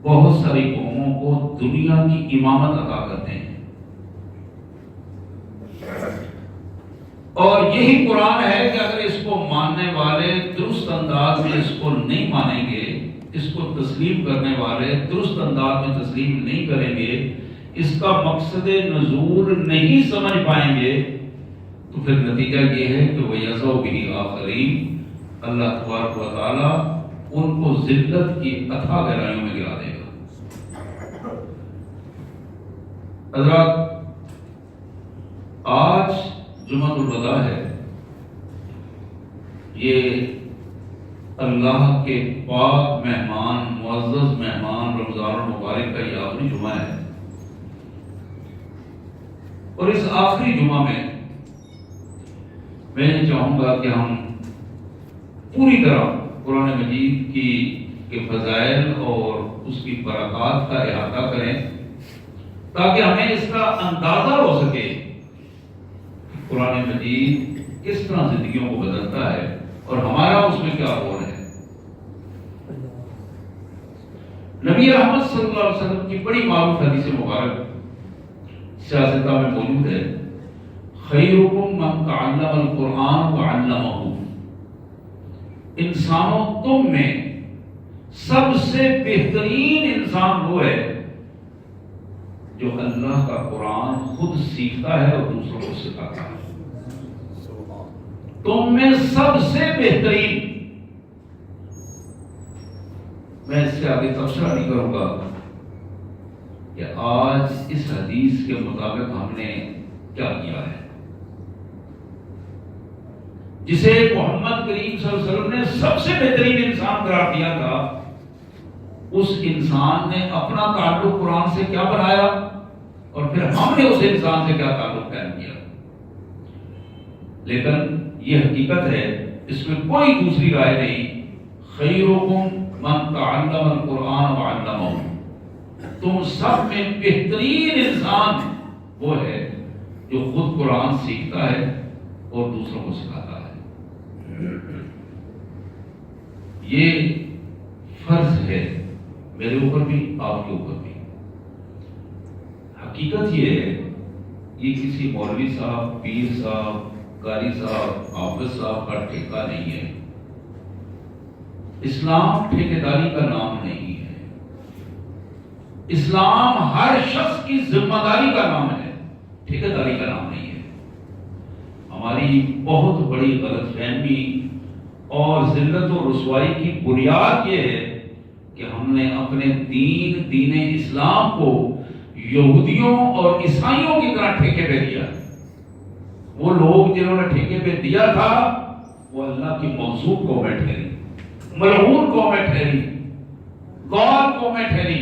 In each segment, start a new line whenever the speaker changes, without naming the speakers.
بہت ساری قوموں کو دنیا کی امامت عطا کرتے ہیں، اور یہی قرآن ہے کہ اگر اس کو ماننے والے درست انداز میں اس کو نہیں مانیں گے، اس کو تسلیم کرنے والے درست انداز میں تسلیم نہیں کریں گے، اس کا مقصد نزول نہیں سمجھ پائیں گے، تو پھر نتیجہ یہ ہے کہ وَيَزَوْ بِهِ آخَرِينَ، اللہ تبارک و تعالیٰ ان کو ذلت کی اتھا گہرائیوں میں گرا دے گا۔ حضرات، آج جمعۃ الوداع ہے، یہ اللہ کے پاک مہمان، معزز مہمان رمضان المبارک کا یہ آخری جمعہ ہے، اور اس آخری جمعہ میں چاہوں گا کہ ہم پوری طرح قرآن مجید کے فضائل اور اس کی برکات کا احاطہ کریں، تاکہ ہمیں اس کا اندازہ ہو سکے قرآن مجید کس طرح زندگیوں کو بدلتا ہے اور ہمارا اس میں کیا رول ہے۔ نبی رحمت صلی اللہ علیہ وسلم کی بڑی معروف حدیث مبارک سیاستہ میں موجود ہے، خیرکم من تعلم القرآن وعلمہ، انسانوں تم میں سب سے بہترین انسان وہ ہے جو اللہ کا قرآن خود سیکھتا ہے اور دوسروں کو سکھاتا ہے۔ تم میں سب سے بہترین، میں اس سے آگے تبصرہ نہیں کروں گا کہ آج اس حدیث کے مطابق ہم نے کیا کیا ہے۔ جسے محمد کریم صلی اللہ علیہ وسلم نے سب سے بہترین انسان قرار دیا تھا، اس انسان نے اپنا تعلق قرآن سے کیا بنایا، اور پھر ہم نے اس انسان سے کیا تعلق قائم کیا۔ لیکن یہ حقیقت ہے، اس میں کوئی دوسری رائے نہیں، خیرکم من تعلم القرآن وعلمہ، تم سب میں بہترین انسان وہ ہے جو خود قرآن سیکھتا ہے اور دوسروں کو سکھاتا ہے۔ یہ فرض ہے میرے اوپر بھی، آپ کے اوپر بھی۔ حقیقت یہ ہے، یہ کسی مولوی صاحب، پیر صاحب، قاری صاحب، حافظ صاحب کا ٹھیکہ نہیں ہے۔ اسلام ٹھیکیداری کا نام نہیں ہے، اسلام ہر شخص کی ذمہ داری کا نام ہے، ٹھیکیداری کا نام نہیں ہے۔ ہماری بہت بڑی غلط فہمی اور ذلت و رسوائی کی بنیاد یہ ہے کہ ہم نے اپنے دین اسلام کو یہودیوں اور عیسائیوں کی طرح ٹھیکے پہ دیا۔ وہ لوگ جنہوں نے ٹھیکے پہ دیا تھا وہ اللہ کی موصوف قومیں ٹھہری، ملعون قومیں ٹھہری، غال قومیں ٹھہری،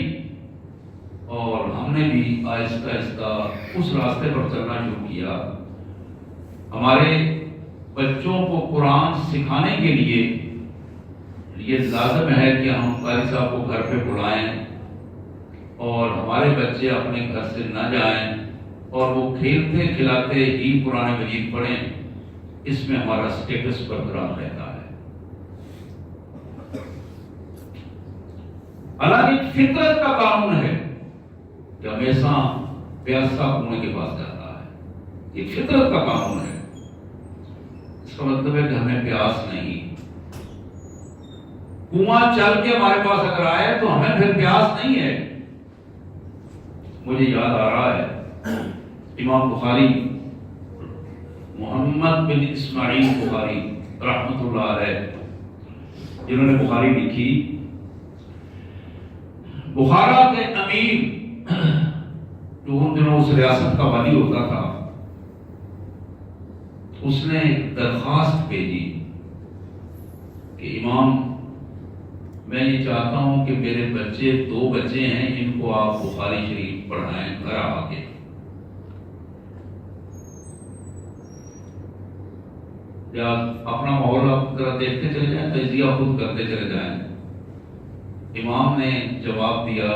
اور ہم نے بھی آہستہ آہستہ اس راستے پر چلنا شروع کیا۔ ہمارے بچوں کو قرآن سکھانے کے لیے یہ لازم ہے کہ ہم قاری صاحب کو گھر پہ بلائیں اور ہمارے بچے اپنے گھر سے نہ جائیں اور وہ کھیلتے کھلاتے ہی قرآن مجید پڑھیں، اس میں ہمارا سٹیٹس برقرار رہتا ہے۔ حالانکہ فطرت کا قانون ہے کہ ہمیشہ پیاسا کنویں کے پاس جاتا ہے، یہ فطرت کا قانون ہے۔ اس کا مطلب ہے کہ ہمیں پیاس نہیں، کنواں چل کے ہمارے پاس اگر آئے تو ہمیں پھر پیاس نہیں ہے۔ مجھے یاد آ رہا ہے امام بخاری، محمد بن اسماعیل بخاری رحمۃ اللہ علیہ، جنہوں نے بخاری لکھی، بخارا کے امیر جو ان دنوں اس ریاست کا والی ہوتا تھا، اس نے درخواست بھیجی کہ امام، میں یہ چاہتا ہوں کہ میرے بچے، 2 بچے ہیں، ان کو آپ بخاری شریف پڑھائیں گھر آ کے۔ یا اپنا ماحول آپ ذرا دیکھتے چلے جائیں، تجزیہ خود کرتے چلے جائیں۔ امام نے جواب دیا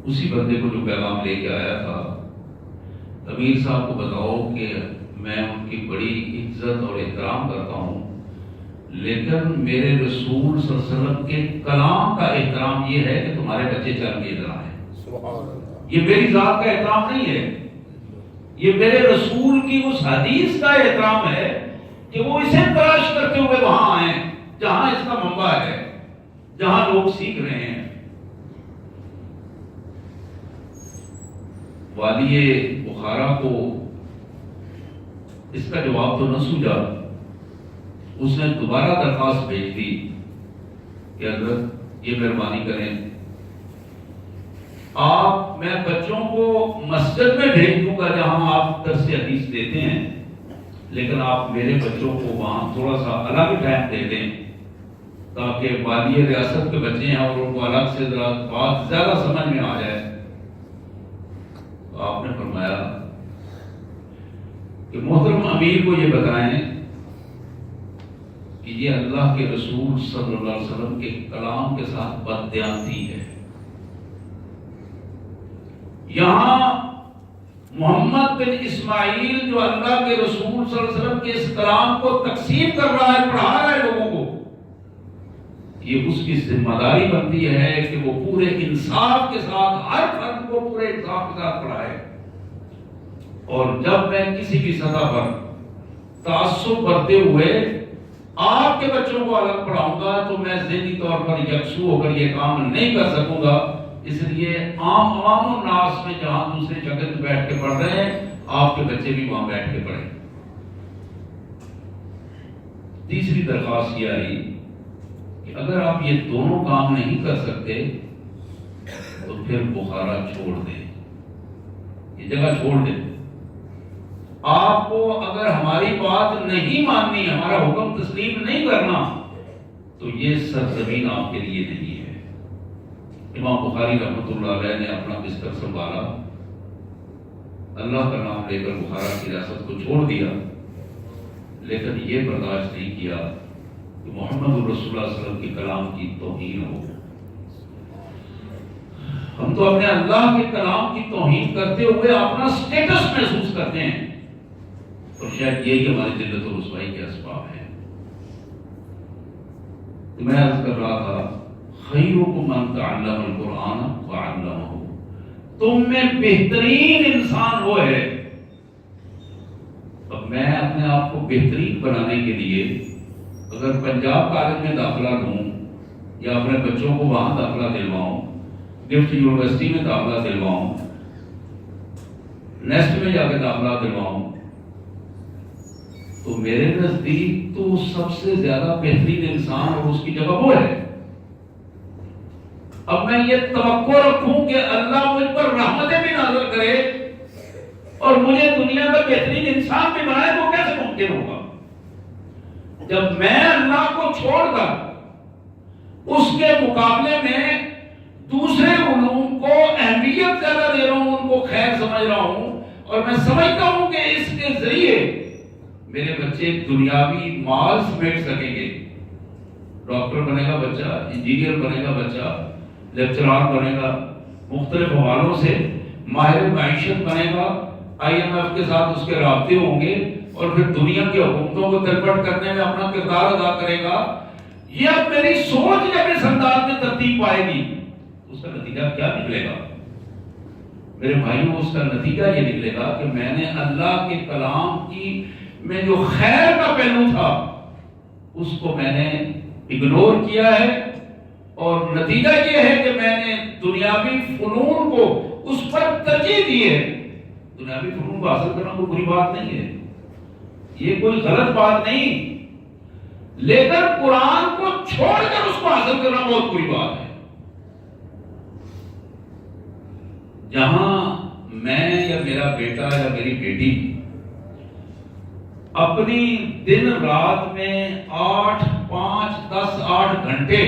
اسی بندے کو جو پیغام لے کے آیا تھا، امیر صاحب کو بتاؤ کہ میں ان کی بڑی عزت اور احترام کرتا ہوں، لیکن میرے رسول صلی اللہ علیہ وسلم کے کلام کا احترام یہ ہے کہ تمہارے بچے چل کے ادھر آئے. یہ میری ذات کا احترام نہیں ہے، یہ میرے رسول کی اس حدیث کا احترام ہے کہ وہ اسے تلاش کرتے ہوئے وہاں آئیں جہاں اس کا منبع ہے، جہاں لوگ سیکھ رہے ہیں. والی بخارا کو اس کا جواب تو نہ سوجا. اس نے دوبارہ درخواست بھیج دی کہ حضرت یہ مہربانی کریں، آپ میں بچوں کو مسجد میں بھیج دوں گا جہاں آپ درس حدیث دیتے ہیں، لیکن آپ میرے بچوں کو وہاں تھوڑا سا الگ ٹائم دے دیں تاکہ والی ریاست کے بچے ہیں اور ان کو الگ سے ذرا بات زیادہ سمجھ میں آ جائے. تو آپ نے فرمایا کہ محترم امیر کو یہ بتائیں کہ یہ اللہ کے رسول صلی اللہ علیہ وسلم کے کلام کے ساتھ بددیانتی ہے. یہاں محمد بن اسماعیل جو اللہ کے رسول صلی اللہ علیہ وسلم کے اس کلام کو تقسیم کر رہا ہے، پڑھا رہا ہے لوگوں کو، یہ اس کی ذمہ داری بنتی ہے کہ وہ پورے انصاف کے ساتھ ہر فرد کو پورے انصاف کے ساتھ پڑھائے. اور جب میں کسی بھی سطح پر تعصب کرتے ہوئے آپ کے بچوں کو الگ پڑھاؤں گا تو میں ذہنی طور پر یکسو ہو کر یہ کام نہیں کر سکوں گا. اس لیے عام عوام الناس میں جہاں دوسرے جگہ پہ بیٹھ کے پڑھ رہے ہیں، آپ کے بچے بھی وہاں بیٹھ کے پڑھیں. تیسری درخواست یہ آئی کہ اگر آپ یہ دونوں کام نہیں کر سکتے تو پھر بخارا چھوڑ دیں، یہ جگہ چھوڑ دیں. آپ کو اگر ہماری بات نہیں ماننی، ہمارا حکم تسلیم نہیں کرنا، تو یہ سرزمین آپ کے لیے نہیں ہے. امام بخاری رحمۃ اللہ علیہ نے اپنا بستر سنبھالا، اللہ کا نام لے کر بخارا کی ریاست کو چھوڑ دیا، لیکن یہ برداشت نہیں کیا کہ محمد رسول اللہ صلی اللہ علیہ وسلم کے کلام کی توہین ہو. ہم تو اپنے اللہ کے کلام کی توہین کرتے ہوئے اپنا سٹیٹس محسوس کرتے ہیں، اور شاید یہی ہماری ذلت و رسوائی کے اسباب ہیں. میں عرض کر رہا تھا خیرکم من تعلم القرآن وعلمہ، تم میں بہترین انسان وہ ہے. اب میں اپنے آپ کو بہترین بنانے کے لیے اگر پنجاب کالج میں داخلہ لوں یا اپنے بچوں کو وہاں داخلہ دلواؤں، گفٹ یونیورسٹی میں داخلہ دلواؤں، نیسٹ میں جا کے داخلہ دلواؤں، تو میرے نزدیک تو سب سے زیادہ بہترین انسان اور اس کی جگہ وہ ہے. اب میں یہ توقع رکھوں کہ اللہ مجھ پر رحمتیں بھی نازل کرے اور مجھے دنیا کا بہترین انسان بھی بنائے، تو کیسے ممکن ہوگا؟ جب میں اللہ کو چھوڑ کر اس کے مقابلے میں دوسرے علوم کو اہمیت زیادہ دے رہا ہوں، ان کو خیر سمجھ رہا ہوں، اور میں سمجھتا ہوں کہ اس کے ذریعے میرے بچے دنیاوی مال سمیٹ سکیں گے. ڈاکٹر بنے گا بچہ، انجینئر بنے گا بچہ، لیکچرار بنے گا، مختلف حوالوں سے ماہر معیشت بنے گا، IMF کے ساتھ اس کے رابطے ہوں گے، اور پھر دنیا کی حکومتوں کو تلپٹ کرنے میں اپنا کردار ادا کرے گا. یہ اب میری سوچ جب اس انداز میں ترتیب پائے گی، اس کا نتیجہ کیا نکلے گا میرے بھائیوں؟ اس کا نتیجہ یہ نکلے گا کہ میں نے اللہ کے کلام کی میں جو خیر کا پہلو تھا اس کو میں نے اگنور کیا ہے، اور نتیجہ یہ ہے کہ میں نے دنیاوی فنون کو اس پر ترجیح دی ہے. دنیاوی فنون کو حاصل کرنا کوئی بری بات نہیں ہے، یہ کوئی غلط بات نہیں، لیکن قرآن کو چھوڑ کر اس کو حاصل کرنا بہت بری بات ہے. جہاں میں یا میرا بیٹا یا میری بیٹی اپنی دن رات میں 8 5 10 8 گھنٹے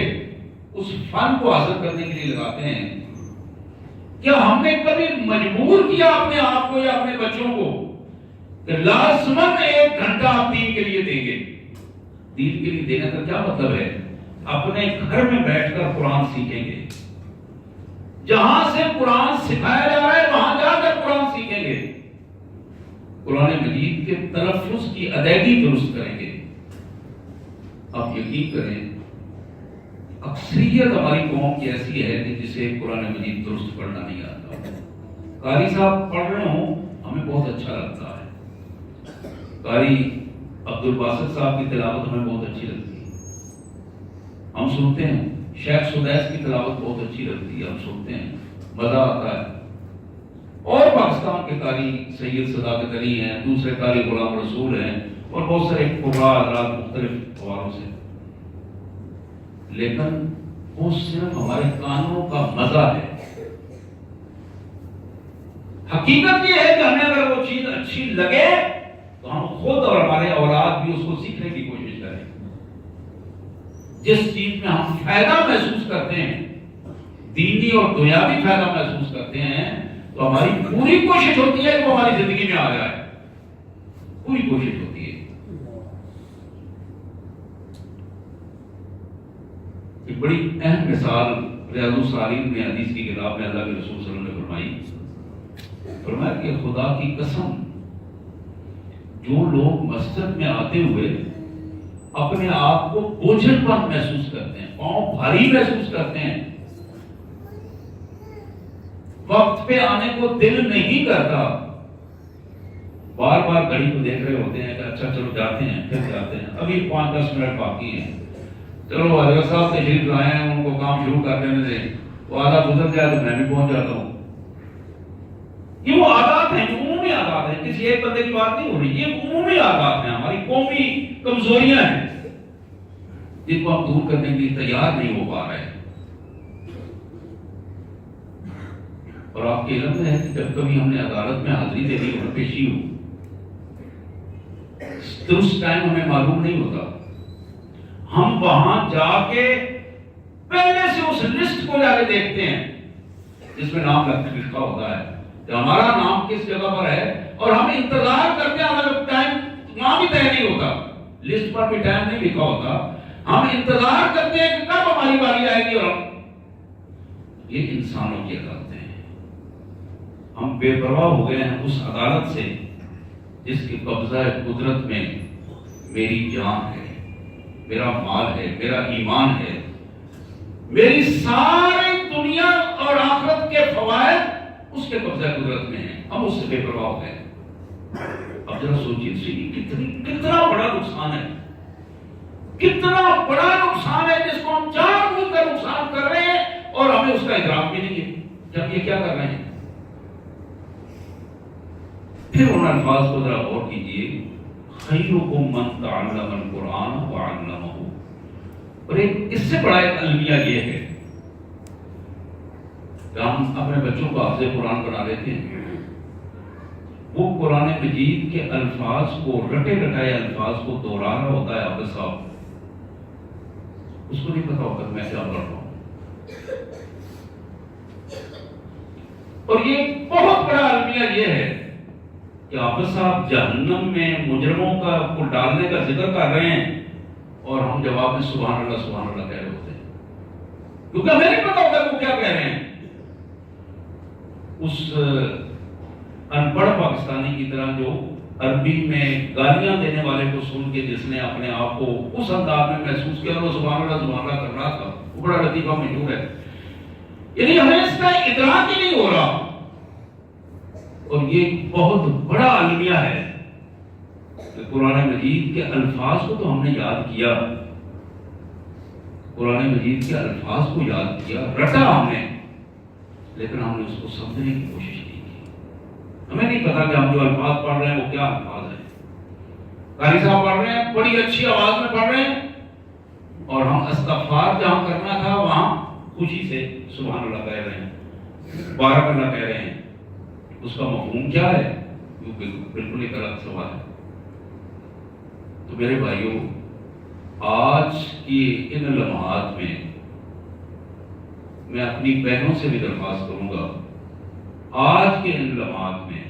اس فن کو حاصل کرنے کے لیے لگاتے ہیں، کیا ہم نے کبھی مجبور کیا اپنے آپ کو یا اپنے بچوں کو کہ لازماً 1 گھنٹہ آپ دین کے لیے دیں گے؟ دین کے لیے دینے کا کیا مطلب ہے؟ اپنے گھر میں بیٹھ کر قرآن سیکھیں گے، جہاں سے قرآن سکھایا جا رہا ہے وہاں جا کر قرآن سیکھیں گے، قرآن مجید کے تلفظ کی ادائیگی درست کریں گے. اب آپ یقین کریں اکثریت ہماری قوم کی ایسی ہے کہ جسے قرآن مجید درست پڑھنا نہیں آتا. قاری صاحب پڑھ رہے ہوں ہمیں بہت اچھا لگتا ہے. قاری عبد الباسط صاحب کی تلاوت ہمیں بہت اچھی لگتی ہے, ہم سنتے ہیں. شیخ سدیس کی تلاوت بہت اچھی لگتی ہے, ہم سنتے ہیں, مزہ آتا ہے. اور پاکستان کے قاری سید صداقت علی ہیں, دوسرے قاری غلام رسول ہیں, اور بہت سارے قراء حضرات مختلف حوالوں سے. لیکن وہ صرف ہمارے کانوں کا مزہ ہے. حقیقت یہ ہے کہ ہمیں اگر وہ چیز اچھی لگے تو ہم خود اور ہمارے اولاد بھی اس کو سیکھنے کی کوشش کریں. جس چیز میں ہم فائدہ محسوس کرتے ہیں, دینی اور دنیاوی فائدہ محسوس کرتے ہیں, تو ہماری پوری کوشش ہوتی ہے کہ وہ ہماری زندگی میں آ جائے. پوری کوشش ہوتی ہے. ایک بڑی اہم مثال ریاض الصالحین میں حدیث کی کتاب میں اللہ کے رسول صلی اللہ علیہ وسلم نے فرمایا کہ خدا کی قسم جو لوگ مسجد میں آتے ہوئے اپنے آپ کو بوجھل پر محسوس کرتے ہیں, پاؤں بھاری محسوس کرتے ہیں, وقت پہ آنے کو دل نہیں کرتا, بار بار گھڑی کو دیکھ رہے ہوتے ہیں کہ اچھا چلو جاتے ہیں, پھر جاتے ہیں, ابھی 5-10 منٹ باقی ہیں, چلو حضرت صاحب تشریف لائے ہیں, ان کو کام شروع کر دینے دیں, وہ آدھا گزر جائے تو میں بھی پہنچ جاتا ہوں. یہ وہ عادات ہیں جو عمومی عادات ہیں, کسی ایک بندے کی بات نہیں ہو رہی, یہ عمومی عادات ہیں, ہماری قومی کمزوریاں ہیں جن کو ہم دور کرنے کے لیے تیار نہیں ہو پا رہے ہیں. اور آپ کے علم میں ہے کہ جب کبھی ہم نے عدالت میں حاضری دے دی اور پیشی ہو تو اس ٹائم ہمیں معلوم نہیں ہوتا, ہم وہاں جا کے پہلے سے اس لسٹ کو جا کے دیکھتے ہیں جس میں نام لکھا ہوتا ہے کہ ہمارا نام کس جگہ پر ہے, اور ہم انتظار کرتے ہیں. اگر ٹائم نام ہی طے نہیں ہوتا, لسٹ پر بھی ٹائم نہیں لکھا ہوتا, ہم انتظار کرتے ہیں کہ کب ہماری باری آئے گی. اور یہ انسانوں کی عدالتیں ہیں. ہم بے پرواہ ہو گئے ہیں اس عدالت سے جس کے قبضہ قدرت میں میری جان ہے, میرا مال ہے, میرا ایمان ہے, میری ساری دنیا اور آخرت کے فوائد اس کے قبضہ قدرت میں ہیں. ہم اس سے بے پرواہ ہو گئے. اب ذرا سوچیے کتنا بڑا نقصان ہے, کتنا بڑا نقصان ہے جس کو ہم جان بوجھ کر نقصان کر رہے ہیں اور ہمیں اس کا ادراک بھی نہیں ہے جب یہ کیا کر رہے ہیں. پھر ان الفاظ کو ذرا غور کیجیے, خیرکم من تعلم القرآن وعلمہ. اور ایک اس سے بڑا ایک المیہ یہ ہے کہ ہم اپنے بچوں کو حافظ قرآن بنا لیتے ہیں, وہ قرآن مجید کے الفاظ کو, رٹے رٹائے الفاظ کو دوہرا رہا ہوتا ہے حافظ صاحب, اس کو نہیں پتا ہوتا میں کیا پڑھ رہا ہوں. اور یہ بہت بڑا المیہ یہ ہے کہ حافظ صاحب جہنم میں مجرموں کو ڈالنے کا ذکر کر رہے ہیں اور ہم جواب میں سبحان اللہ کہہ رہے ہوتے ہیں, کیونکہ ہمیں نہیں پتا ہوتا وہ کیا کہہ رہے ہیں. اس ان پڑھ پاکستانی کی طرح جو عربی میں گالیاں دینے والے کو سن کے جس نے اپنے آپ کو اس انداز میں محسوس کیا وہ سبحان اللہ کر رہا تھا, وہ بڑا لطیفہ مشہور ہے. یعنی ہمیں اس کا ادراک ہی نہیں ہو رہا. اور یہ بہت بڑا المیہ ہے کہ قرآن مجید کے الفاظ کو تو ہم نے یاد کیا, قرآن مجید کے الفاظ کو یاد کیا, رٹا ہم نے, لیکن ہم نے اس کو سمجھنے کی کوشش نہیں کی. ہمیں نہیں پتا کہ ہم جو الفاظ پڑھ رہے ہیں وہ کیا الفاظ ہیں. قاری صاحب پڑھ رہے ہیں, بڑی اچھی آواز میں پڑھ رہے ہیں, اور ہم استغفار جہاں کرنا تھا وہاں خوشی سے سبحان اللہ کہہ رہے ہیں, بارک اللہ کہہ رہے ہیں. اس کا مفہوم کیا ہے؟ بالکل ایک غلط سوال ہے. تو میرے بھائیوں, آج کی ان لمحات میں اپنی بہنوں سے بھی درخواست کروں گا, آج کے ان لمحات میں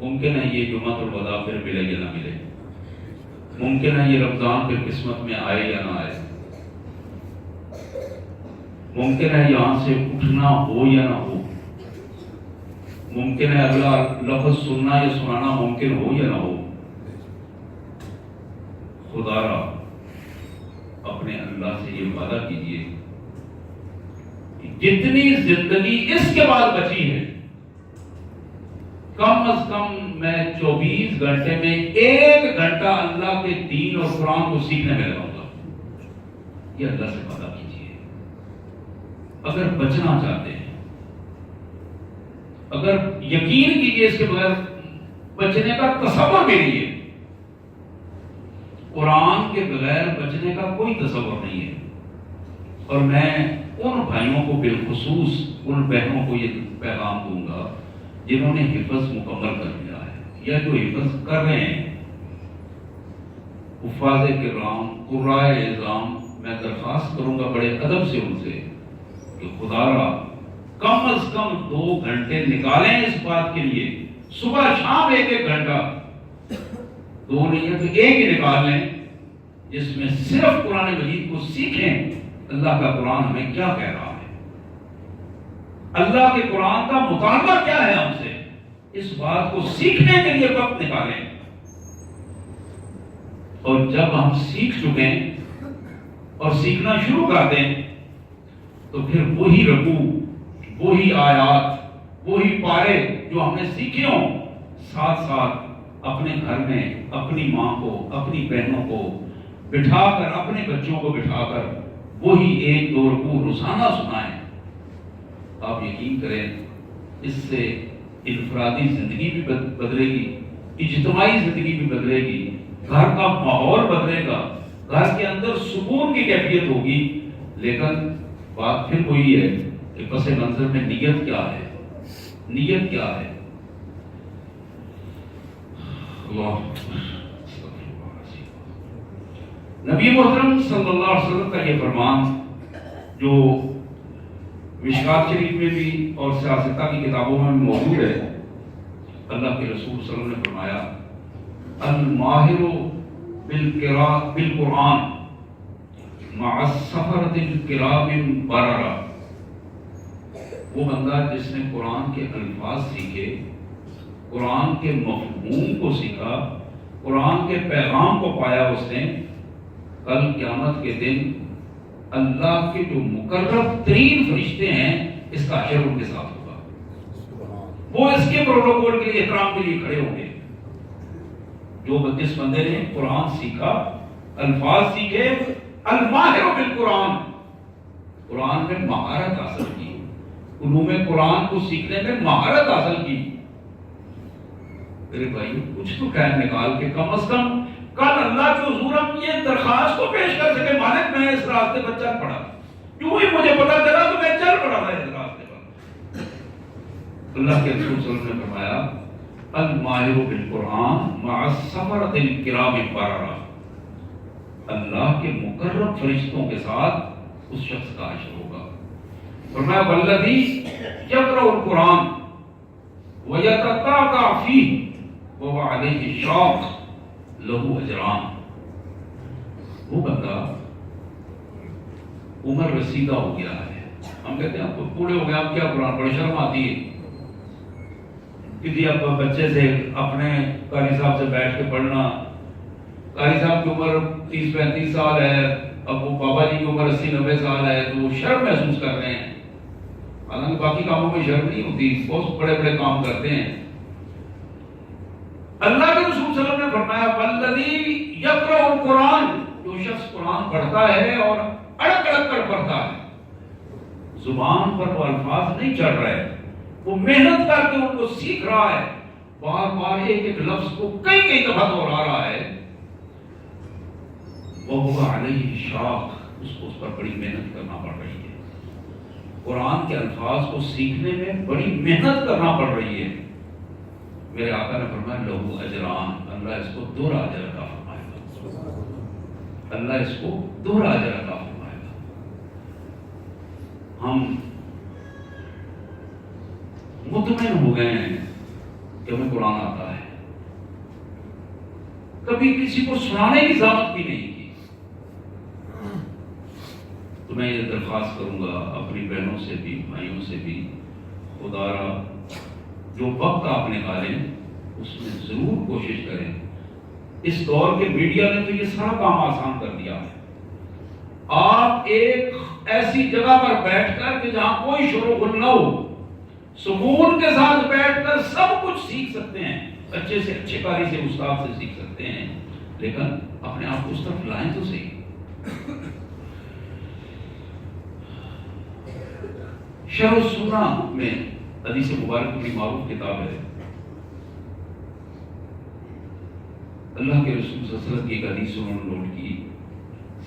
ممکن ہے یہ جمعہ الوداع پھر ملے یا نہ ملے, ممکن ہے یہ رمضان پھر قسمت میں آئے یا نہ آئے, ممکن ہے یہاں سے اٹھنا ہو یا نہ ہو, ممکن ہے اگلا لفظ سننا یا سنانا ممکن ہو یا نہ ہو. خدا را اپنے اللہ سے یہ وعدہ کیجئے کہ جتنی زندگی اس کے بعد بچی ہے کم از کم میں 24 گھنٹے میں 1 گھنٹہ اللہ کے دین اور قرآن کو سیکھنے میں لگاؤں گا. یہ اللہ سے وعدہ کیجئے. اگر بچنا چاہتے ہیں، اگر یقین کیجئے اس کے بغیر بچنے کا تصور بھی نہیں ہے. قرآن کے بغیر بچنے کا کوئی تصور نہیں ہے. اور میں ان بھائیوں کو بالخصوص ان بہنوں کو یہ پیغام دوں گا جنہوں نے حفظ مکمل کر لیا ہے یا جو حفظ کر رہے ہیں، حفاظ کرام، قرائے اعظام، میں درخواست کروں گا بڑے ادب سے ان سے کہ خدا را کم از کم 2 گھنٹے نکالیں اس بات کے لیے. صبح شام 1 گھنٹہ، 2 نہیں ہے تو 1 ہی نکال لیں، جس میں صرف قرآن مجید کو سیکھیں. اللہ کا قرآن ہمیں کیا کہہ رہا ہے، اللہ کے قرآن کا مطالبہ کیا ہے ہم سے، اس بات کو سیکھنے کے لیے وقت نکالیں. اور جب ہم سیکھ چکیں اور سیکھنا شروع کر دیں تو پھر وہی رکوع، وہی آیات، وہی پارے جو ہم نے سیکھے ہوں، ساتھ ساتھ اپنے گھر میں اپنی ماں کو، اپنی بہنوں کو بٹھا کر، اپنے بچوں کو بٹھا کر وہی 1-2 رکوع روزانہ سنائیں. آپ یقین کریں اس سے انفرادی زندگی بھی بدلے گی، اجتماعی زندگی بھی بدلے گی، گھر کا ماحول بدلے گا، گھر کے اندر سکون کی کیفیت ہوگی. لیکن بات پھر وہی ہے کہ پس منظر میں نیت کیا ہے، نیت کیا ہے. نبی محترم صلی اللہ علیہ وسلم کا یہ فرمان جو مشکات شریف میں بھی اور سیاستہ کی کتابوں میں بھی موجود ہے، اللہ کے رسول صلی اللہ علیہ وسلم نے فرمایا الماہر بالقرآن مع السفرۃ الکرام بررہ. وہ بندہ جس نے قرآن کے الفاظ سیکھے، قرآن کے مفہوم کو سیکھا، قرآن کے پیغام کو پایا، اس نے کل قیامت کے دن اللہ کے جو مقرب ترین فرشتے ہیں اس کا حشر ان کے ساتھ ہوگا. وہ اس کے پروٹوکول کے لیے، احترام کے لیے کھڑے ہوں گے. جس بندے نے قرآن سیکھا، الفاظ سیکھے، الماہر بالقرآن، قرآن میں مہارت حاصل کی، علوم قرآن کو سیکھنے میں مہارت حاصل کی. میرے بھائی کچھ تو خیر نکال کے کم از کم کل اللہ کے حضور ہم یہ درخواست کو پیش کر سکے، مالک میں اس راستے پر چل پڑا، کیوں ہی مجھے پتا چلا تو میں چل پڑا تھا اس راستے پر. اللہ کے رسول صلی اللہ علیہ وسلم نے فرمایا الماہر بالقرآن مع السفرۃ الکرام بررہ. اللہ کے مقرب فرشتوں کے ساتھ اس شخص کا حشر ہوگا. فرمایا والذی یقرأ القرآن ویتتعتع فیہ وهو علیہ شاق لہو اجران. وہ بندہ عمر رسیدہ ہو گیا ہے، ہم کہتے ہیں آپ بوڑھے ہو گئے، آپ کیا قرآن پڑھے، شرم آتی ہے کسی اب بچے سے اپنے قاری صاحب سے بیٹھ کے پڑھنا. قاری صاحب کی عمر 30-35 سال ہے، اب وہ بابا جی کی عمر 80-90 سال ہے، تو وہ شرم محسوس کر رہے ہیں. حالانکہ باقی کاموں میں شرم نہیں ہوتی، بہت بڑے بڑے کام کرتے ہیں. اللہ کے رسول صلی اللہ علیہ وسلم نے فرمایا والذی یقرأ القرآن، جو شخص قرآن پڑھتا ہے اور اڑک اڑک کر پڑھتا ہے، زبان پر وہ الفاظ نہیں چڑھ رہے، وہ محنت کر کے ان کو سیکھ رہا ہے، بار بار ایک ایک لفظ کو کئی دفعہ دہرا رہا ہے، وَهُوَ عَلَيْهِ شَاقٌ، اس کو اس پر بڑی محنت کرنا پڑ رہی ہے. قرآن کے الفاظ کو سیکھنے میں بڑی محنت کرنا پڑ رہی ہے. میرے آقا نے فرمایا لہو اجران، اللہ اس کو 2 اجر عطا فرمائے گا، اللہ اس کو 2 اجر عطا فرمائے گا. ہم مطمئن ہو گئے ہیں کہ ہمیں قرآن آتا ہے، کبھی کسی کو سنانے کی زحمت بھی نہیں کی. تو میں یہ درخواست کروں گا اپنی بہنوں سے بھی، بھائیوں سے بھی، خدا را جو وقت آپ نکالیں اس میں ضرور کوشش کریں. اس دور کے میڈیا نے تو یہ سارا کام آسان کر دیا ہے. آپ ایک ایسی جگہ پر بیٹھ کر کہ جہاں کوئی شور و غل نہ ہو، سکون کے ساتھ بیٹھ کر سب کچھ سیکھ سکتے ہیں، اچھے سے اچھے قاری سے استاد سے سیکھ سکتے ہیں، لیکن اپنے آپ کو اس طرف لائیں تو صحیح۔ شرح السنہ میں حدیث مبارک بڑی معروف کتاب ہے، اللہ کے رسول صلی اللہ علیہ وسلم کی ایک حدیث انہوں نے نوٹ کی،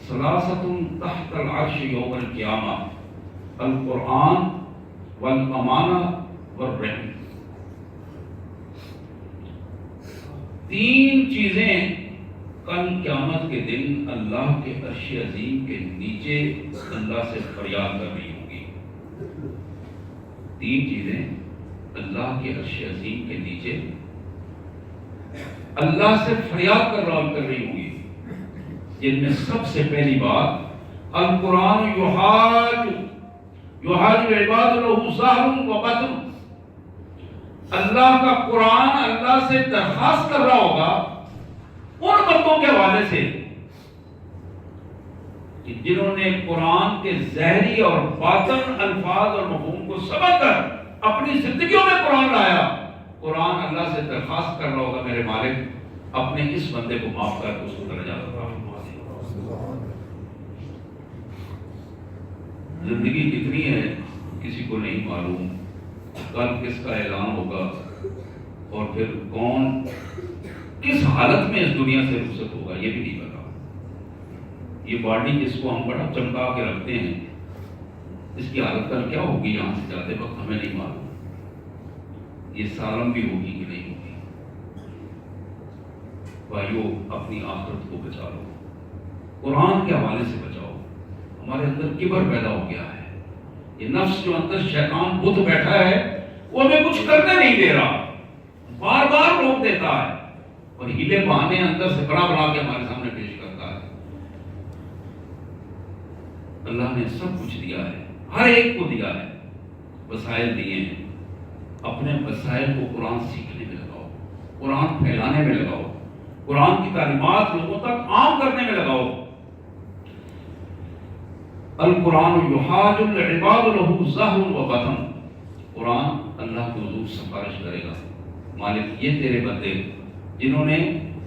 ثلاثۃ تحت العرش یوم القیامہ، القرآن والامانہ والرحم۔ تین چیزیں کل قیامت کے دن اللہ کے عرش عظیم کے نیچے اللہ سے فریاد کر رہی ہوں گی۔ تین چیزیں اللہ کے عرش عظیم کے نیچے اللہ سے فریاد کر رہی ہوں گی، جن میں سب سے پہلی بات القرآن یحاج عباد لہ ظاہر و باطن، اللہ کا قرآن اللہ سے درخواست کر رہا ہوگا ان بندوں کے حوالے سے کہ جنہوں نے قرآن کے ظاہری اور باطن الفاظ اور مفہوم کو سمجھ کر اپنی زندگیوں میں قرآن لایا۔ قرآن اللہ سے درخواست کر رہا ہوگا، میرے مالک اپنے اس بندے کو معاف کر کے اس کو درجہ عطا فرما دے۔ زندگی کتنی ہے کسی کو نہیں معلوم، کل کس کا اعلان ہوگا اور پھر کون کس حالت میں اس دنیا سے رخصت ہوگا یہ بھی نہیں پتا۔ یہ باڈی جس کو ہم بڑا چمکا کے رکھتے ہیں، اس کی حالت کل کیا ہوگی یہاں سے جاتے وقت ہمیں نہیں معلوم۔ یہ سالم بھی ہوگی کہ نہیں ہوگی۔ بھائیو، اپنی آخرت کو بچا لو، قرآن کے حوالے سے بچاؤ۔ ہمارے اندر کبر پیدا ہو گیا ہے، یہ نفس جو اندر شیطان بت بیٹھا ہے وہ ہمیں کچھ کرنے نہیں دے رہا، بار بار روک دیتا ہے اور ہیلے بہانے اندر سے بڑا بنا کے ہمارے سامنے پیش کرتا ہے۔ اللہ نے سب کچھ دیا ہے، ہر ایک کو دیا ہے، وسائل دیے ہیں۔ اپنے وسائل کو قرآن سیکھنے میں لگاؤ، قرآن پھیلانے میں لگاؤ، قرآن کی تعلیمات لوگوں تک عام کرنے میں لگاؤ۔ القرآن یحاج العباد لہ ظاہر و باطن، قرآن اللہ کے حضور سفارش کرے گا، مالک یہ تیرے بندے جنہوں نے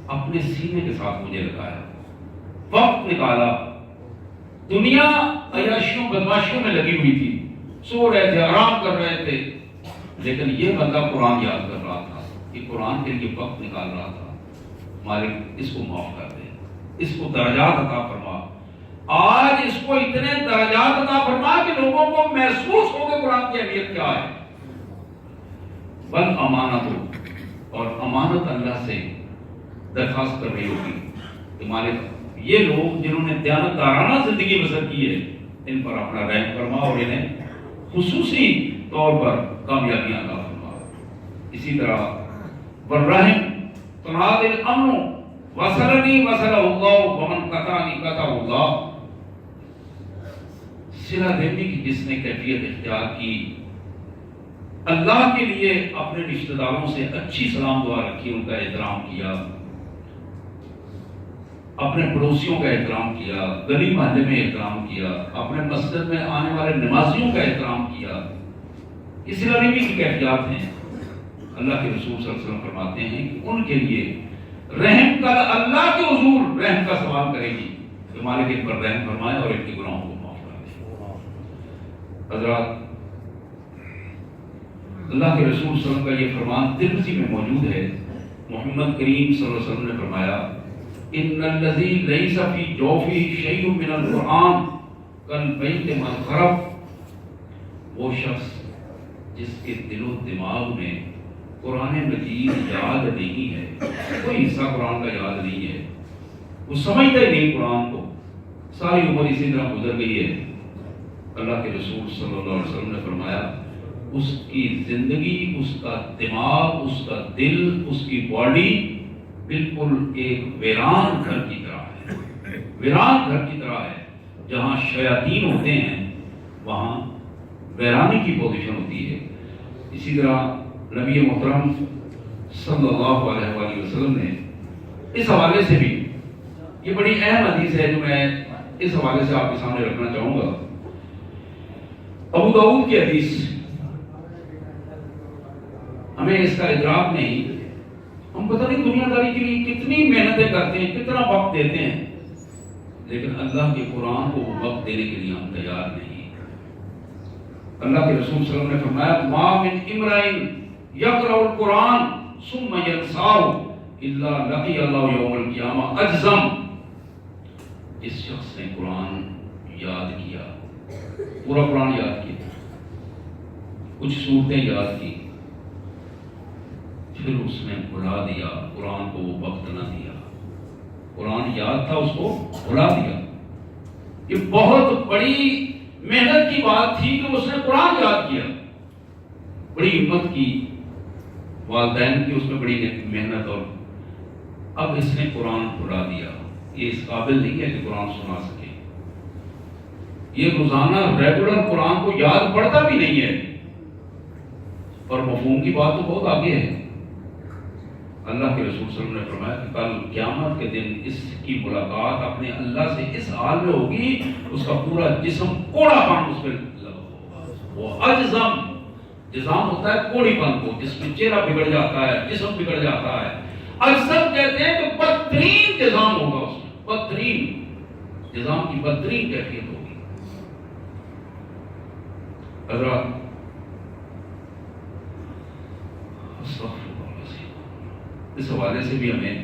اپنے سینے کے ساتھ مجھے لگایا، وقت نکالا، دنیا عیاشیوں بدماشیوں میں لگی ہوئی تھی، سو رہے تھے، آرام کر رہے تھے، لیکن یہ بندہ قرآن یاد کر رہا تھا، یہ قرآن کے لیے وقت نکال رہا تھا، مالک اس کو معاف کر دے، اس کو درجات عطا فرما۔ آج اس کو اتنے درجات عطا فرما کہ لوگوں کو محسوس ہو کہ قرآن کی اہمیت کیا ہے۔ بل امانت ہو، اور امانت اللہ سے درخواست کر رہی ہوگی کہ مالک یہ لوگ جنہوں نے دیانتدارانہ زندگی بسر کی ہے، ان پر اپنا رحم فرما اور انہیں خصوصی طور پر کامیابیاں عطا فرما۔ اسی طرح والرحم تناد الامن وصلنی وصلہ اللہ ومن قطعنی قطعہ اللہ، صلہ رحمی کی جس نے کیفیت اختیار کی، اللہ کے لیے اپنے رشتہ داروں سے اچھی سلام دعا رکھی، ان کا احترام کیا، اپنے پڑوسیوں کا احترام کیا، گلی محلے میں احترام کیا، اپنے مسجد میں آنے والے نمازیوں کا احترام کیا، یہ صلہ رحمی کی کیفیات ہیں۔ اللہ کے رسول صلی اللہ علیہ وسلم فرماتے ہیں کہ ان کے لیے رحم کا اللہ کے حضور رحم کا سوال کرے گی کہ مالک ان پر رحم فرمائے اور ان کے گناہوں کو معاف کر دے۔ حضرات، اللہ کے رسول صلی اللہ علیہ وسلم کا یہ فرمان ترمذی میں موجود ہے، محمد کریم صلی اللہ علیہ وسلم نے فرمایا ان الذی لیس فی جوفہ شیء من القرآن کالبیت من خرب، وہ شخص جس کے دل و دماغ میں قرآن مجید یاد نہیں ہے، کوئی حصہ قرآن کا یاد نہیں ہے، وہ سمجھتا ہی نہیں قرآن کو، ساری عمر اسی طرح گزر گئی ہے۔ اللہ کے رسول صلی اللہ علیہ وسلم نے فرمایا اس کی زندگی، اس کا دماغ، اس کا دل، اس کی باڈی بالکل ایک ویران گھر کی طرح ہے، ویران گھر کی طرح ہے، جہاں شیاطین ہوتے ہیں وہاں ویرانی کی پوزیشن ہوتی ہے۔ اسی طرح نبی محترم صلی اللہ علیہ وآلہ وسلم نے اس حوالے سے بھی، یہ بڑی اہم حدیث ہے جو میں اس حوالے سے آپ کے سامنے رکھنا چاہوں گا. ابو داؤد کی حدیث، ہمیں اس کا ادراک نہیں. ہم پتہ نہیں دنیا داری کے لیے کتنی محنتیں کرتے ہیں، کتنا وقت دیتے ہیں، لیکن اللہ کے قرآن کو وقت دینے کے لیے ہم تیار نہیں. اللہ کے رسول صلی اللہ علیہ وسلم نے فرمایا ما من امرئ یقرأ القرآن ثم ینساہ الا لقی اللہ یوم القیامہ اجزم. اس شخص نے قرآن یاد کیا، پورا قرآن یاد کیا، کچھ صورتیں یاد کی، پھر اس نے بھلا دیا، قرآن کو وہ وقت نہ دیا. قرآن یاد تھا، اس کو بھلا دیا. یہ بہت بڑی محنت کی بات تھی کہ اس نے قرآن یاد کیا. بڑی ہمت کی، والدین کی اس میں بڑی محنت، اور اب اس نے قرآن بھلا دیا. یہ اس قابل نہیں ہے کہ قرآن سنا سکے. یہ روزانہ ریگولر قرآن کو یاد پڑھتا بھی نہیں ہے. اور مفہوم کی بات تو بہت آگے ہے. اللہ کے رسول صلی اللہ علیہ وسلم نے فرمایا کہ کل قیامت کے دن اس کی ملاقات اپنے اللہ سے اس حال میں ہوگی، اس کا پورا جسم کوڑا پن اس پہ لگا ہوگا. وہ اجزم، جزام ہوتا ہے کوڑی پن کو، جس میں چہرہ بگڑ جاتا ہے، جسم بگڑ جاتا ہے. اجزم کہتے ہیں کہ بدترین جزام ہوگا اس میں، بدترین جزام کی بدترین کیفیت ہوگی. حضرات اس حوالے سے بھی ہمیں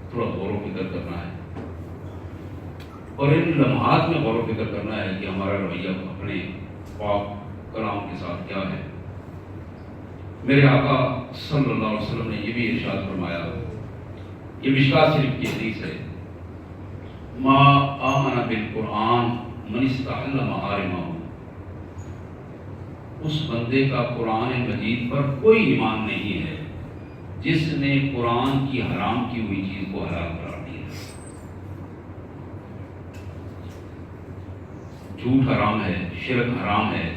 تھوڑا غور و فکر کرنا ہے، اور ان لمحات میں غور و فکر کرنا ہے کہ ہمارا رویہ اپنے پاک کلام کے ساتھ کیا ہے. میرے آقا صلی اللہ علیہ وسلم نے یہ بھی ارشاد فرمایا، یہ مشکات شریف کی حدیث ہے، ما آمن بالقرآن من استحل محارمہ. اس بندے کا قرآن مجید پر کوئی ایمان نہیں ہے جس نے قرآن کی حرام کی ہوئی چیز کو حلال قرار دیا. جھوٹ حرام ہے، شرک حرام ہے،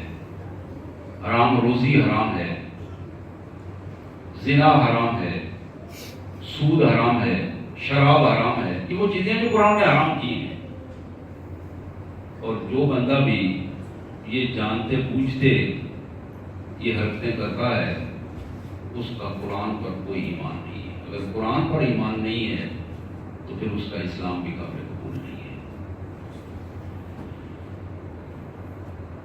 حرام روزی حرام ہے، زنا حرام ہے، سود حرام ہے، شراب حرام ہے. یہ وہ چیزیں جو قرآن نے حرام کی ہیں. اور جو بندہ بھی یہ جانتے بوجھتے یہ حرکتیں کرتا ہے، اس کا قرآن پر کوئی ایمان نہیں ہے. اگر قرآن پر ایمان نہیں ہے تو پھر اس کا اسلام بھی قابل قبول نہیں ہے.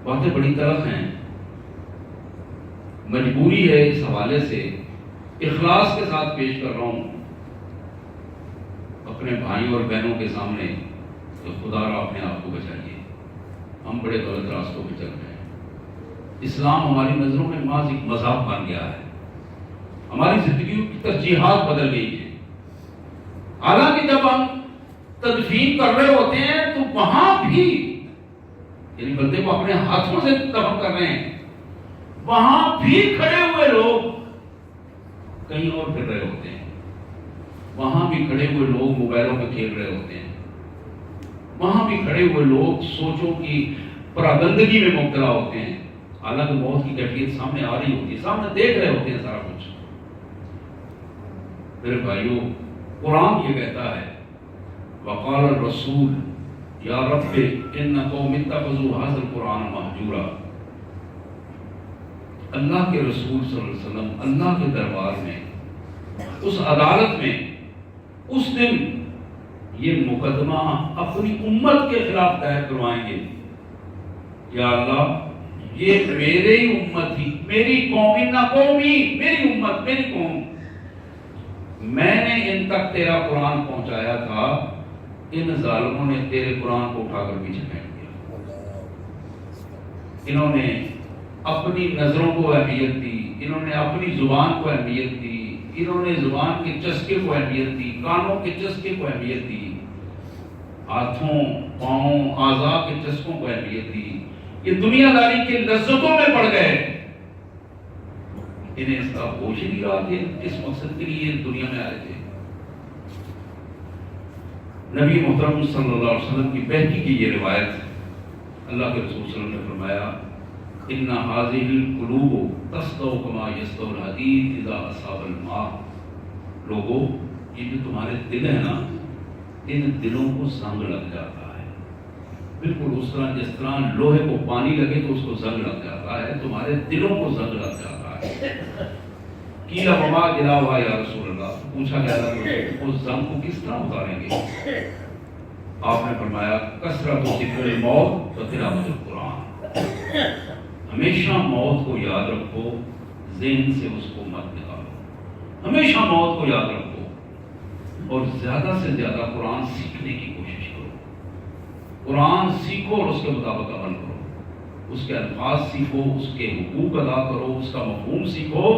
باتیں بڑی طرف ہیں، مجبوری ہے اس حوالے سے اخلاص کے ساتھ پیش کر رہا ہوں اپنے بھائیوں اور بہنوں کے سامنے کہ خدا را اپنے آپ کو بچائیے. ہم بڑے غلط راستوں پہ چل رہے ہیں. اسلام ہماری نظروں میں محض ایک مذہب بن گیا ہے. ہماری زندگیوں کی ترجیحات بدل گئی ہیں. حالانکہ جب ہم تدفین کر رہے ہوتے ہیں تو وہاں بھی، یعنی بندے کو اپنے ہاتھوں سے دفن کر رہے ہیں، وہاں بھی کھڑے ہوئے لوگ کہیں اور پھر رہے ہوتے ہیں. وہاں بھی کھڑے ہوئے لوگ موبائلوں پہ کھیل رہے ہوتے ہیں. وہاں بھی کھڑے ہوئے لوگ سوچوں کی پراگندگی میں مبتلا ہوتے ہیں. حالانکہ موت کی کیفیت سامنے آ رہی ہوتی ہے، سامنے دیکھ رہے ہوتے ہیں سارا کچھ. میرے بھائیوں، قرآن یہ کہتا ہے وقال الرسول یا رب ان قوم اتخذوا هذا القرآن مہجورا. اللہ کے رسول صلی اللہ علیہ وسلم اللہ کے دربار میں، اس عدالت میں اس دن یہ مقدمہ اپنی امت کے خلاف دائر کروائیں گے. یا اللہ، یہ میرے ہی امت تھی، میری قوم، نہ قومی، میری امت، میری قوم. میں نے ان تک تیرا قرآن پہنچایا تھا، ان ظالموں نے تیرے قرآن کو اٹھا کر پیچھے پھینک دیا. انہوں نے اپنی نظروں کو اہمیت دی، انہوں نے اپنی زبان کو اہمیت دی، انہوں نے زبان کے چسکے کو اہمیت دی، کانوں کے چسکے کو اہمیت دی، ہاتھوں، پاؤں، اعضاء کے چسکوں کو اہمیت دی. یہ دنیا داری کے لذتوں میں پڑ گئے. انہیں اس کا ہوش ہی نہیں رہا کہ کس مقصد کے لیے دنیا میں آئے تھے. نبی محترم صلی اللہ علیہ وسلم کی بہتی کی یہ روایت، اللہ کے رسول صلی اللہ علیہ وسلم نے فرمایا ان هذه القلوب تصدع كما يصدع الحديد اذا اصاب الماء. لوگوں، یہ جو تمہارے دل ہیں نا، ان دلوں کو زنگ لگ جاتا ہے. بالکل اس طرح جس طرح لوہے کو پانی لگے تو اس کو زنگ لگ جاتا ہے، تمہارے دلوں کو زنگ لگ جاتا ہے۔ کیلا وما گلا ہوا یا رسول اللہ، پوچھا گیا تھا اس زنگ کو کس طرح اتاریں گے؟ آپ نے فرمایا کثرت ذکر الموت و تلاوت القرآن، ہمیشہ موت کو یاد رکھو، ذہن سے اس کو مت نکالو، ہمیشہ موت کو یاد رکھو اور زیادہ سے زیادہ قرآن سیکھنے کی کوشش کرو۔ قرآن سیکھو اور اس کے مطابق عمل کرو، اس کے الفاظ سیکھو، اس کے حقوق ادا کرو، اس کا مفہوم سیکھو،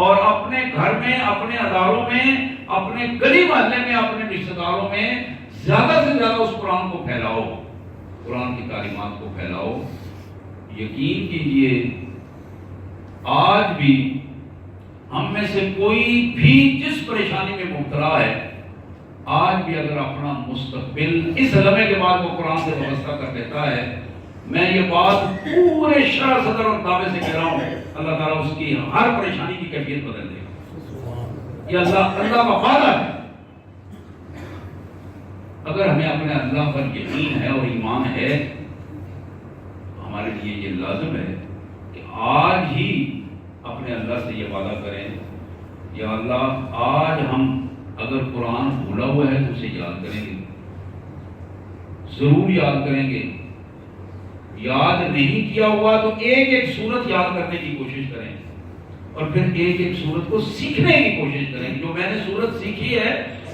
اور اپنے گھر میں، اپنے اداروں میں، اپنے گلی محلے میں، اپنے رشتہ داروں میں زیادہ سے زیادہ اس قرآن کو پھیلاؤ، قرآن کی تعلیمات کو پھیلاؤ۔ یقین کیجئے آج بھی ہم میں سے کوئی بھی جس پریشانی میں مبتلا ہے، آج بھی اگر اپنا مستقبل اس لمحے کے بعد وہ قرآن سے وابستہ کر دیتا ہے، میں یہ بات پورے شرح صدر اور دعوے سے کہہ رہا ہوں، اللہ تعالیٰ اس کی ہر پریشانی کی کیفیت بدل دے گا۔ یہ اللہ کا وعدہ ہے۔ اگر ہمیں اپنے اللہ پر یقین ہے اور ایمان ہے، ہمارے لیے یہ لازم ہے کہ آج ہی اپنے اللہ سے یہ وعدہ کریں، یا اللہ آج ہم اگر قرآن بھولا ہوا ہے تو اسے یاد کریں گے، ضرور یاد کریں گے، یاد نہیں کیا ہوا تو ایک ایک سورت یاد کرنے کی کوشش کریں، اور پھر ایک ایک سورت کو سیکھنے کی کوشش کریں۔ جو میں نے سورت سیکھی ہے،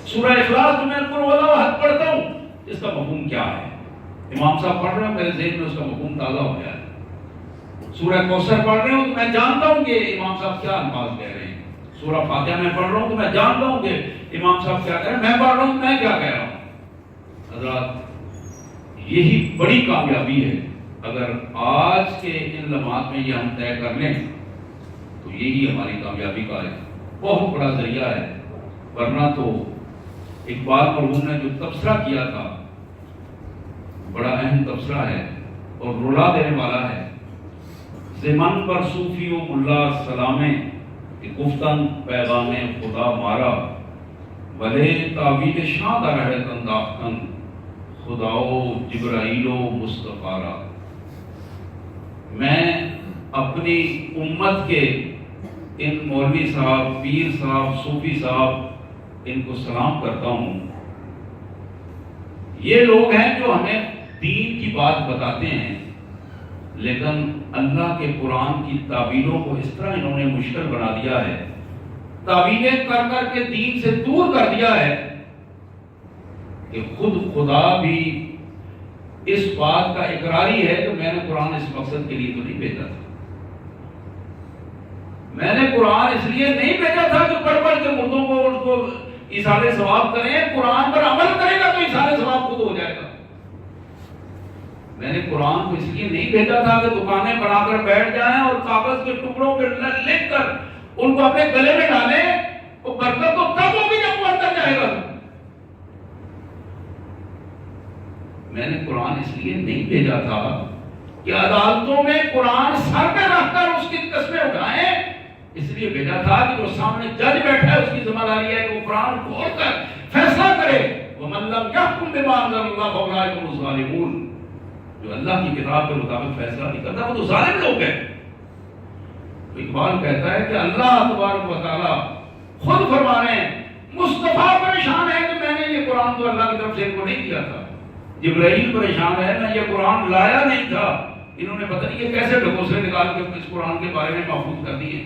سورہ اخلاص میں قل هو الله احد پڑھتا ہوں، اس کا مفہوم کیا ہے؟ امام صاحب پڑھ رہے ہیں، میرے ذہن میں اس کا مفہوم تازہ ہو گیا ہے۔ سورہ کوثر پڑھ رہے ہوں تو میں جانتا ہوں کہ امام صاحب کیا الفاظ کہہ رہے ہیں۔ سورہ فاتحہ میں پڑھ رہا ہوں تو میں جانتا ہوں کہ امام صاحب کیا کہہ رہے ہیں، میں پڑھ رہا ہوں تو میں کیا کہہ رہا ہوں۔ حضرات یہی بڑی کامیابی ہے، اگر آج کے ان لمحات میں یہ ہم طے کر لیں تو یہی ہماری کامیابی کا ہے بہت بڑا ذریعہ ہے۔ ورنہ تو اقبال مرحوم نے جو تبصرہ کیا تھا، بڑا اہم تبصرہ ہے اور رلا دینے والا ہے۔ زمن پر صوفی و ملا سلامیں کہ گفتن پیغام خدا مارا، ولے تعویل شاہ در ہے تنداختن خداو جبرائیل و مصطفیٰ۔ میں اپنی امت کے ان مولوی صاحب، پیر صاحب، صوفی صاحب، ان کو سلام کرتا ہوں۔ یہ لوگ ہیں جو ہمیں دین کی بات بتاتے ہیں، لیکن اللہ کے قرآن کی تعبیروں کو اس طرح انہوں نے مشکل بنا دیا ہے، تعبیریں کر کر کے دین سے دور کر دیا ہے کہ خود خدا بھی اس بات کا اقراری ہے کہ میں نے قرآن اس مقصد کے لیے تو نہیں بھیجا تھا۔ میں نے قرآن اس لیے نہیں بھیجا تھا کہ پڑھ پڑھ کے مردوں کو ان کو ایصال ثواب کریں، قرآن پر عمل کرے گا تو ایصال ثواب خود ہو جائے گا۔ میں نے قرآن کو اس لیے نہیں بھیجا تھا کہ دکانیں بنا کر بیٹھ جائیں اور کاغذ کے ٹکڑوں پہ لکھ کر ان کو اپنے گلے میں ڈالیں، وہ برکت تو تب ہوگی جب وہ اندر جائے گا۔ میں نے قرآن اس لیے نہیں بھیجا تھا کہ عدالتوں میں قرآن سر پہ رکھ کر اس کی قسمیں اٹھائیں، اس لیے بھیجا تھا کہ جو سامنے جج بیٹھا ہے اس کی ذمہ داری ہے کہ وہ قرآن کھول کر فیصلہ کرے۔ وَمَن لَّمْ يَحْكُم بِمَا أَنزَلَ اللَّهُ فَأُولَٰئِكَ هُمُ الظَّالِمُونَ۔ جو اللہ کی کتاب کے مطابق فیصلہ نہیں کرتا وہ تو ظالم لوگ ہیں۔ اقبال کہتا ہے کہ اللہ تبارک و تعالیٰ خود فرما رہے ہیں، مصطفیٰ پریشان ہے کہ میں نے یہ قرآن تو اللہ کی طرف سے ان کو نہیں دیا تھا، جبرائیل پریشان ہے میں یہ قرآن لایا نہیں تھا، انہوں نے پتہ نہیں یہ کیسے ڈھکوسلے نکال کے اس قرآن کے بارے میں محفوظ کر دیے۔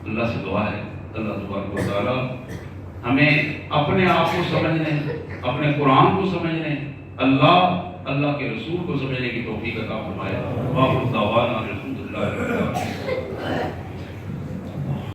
اللہ سے دعا ہے اللہ تبارک و تعالیٰ ہمیں اپنے آپ کو سمجھنے، اپنے قرآن کو سمجھنے، اللہ کے رسول کو سمجھنے کی توفیق عطا فرمائے۔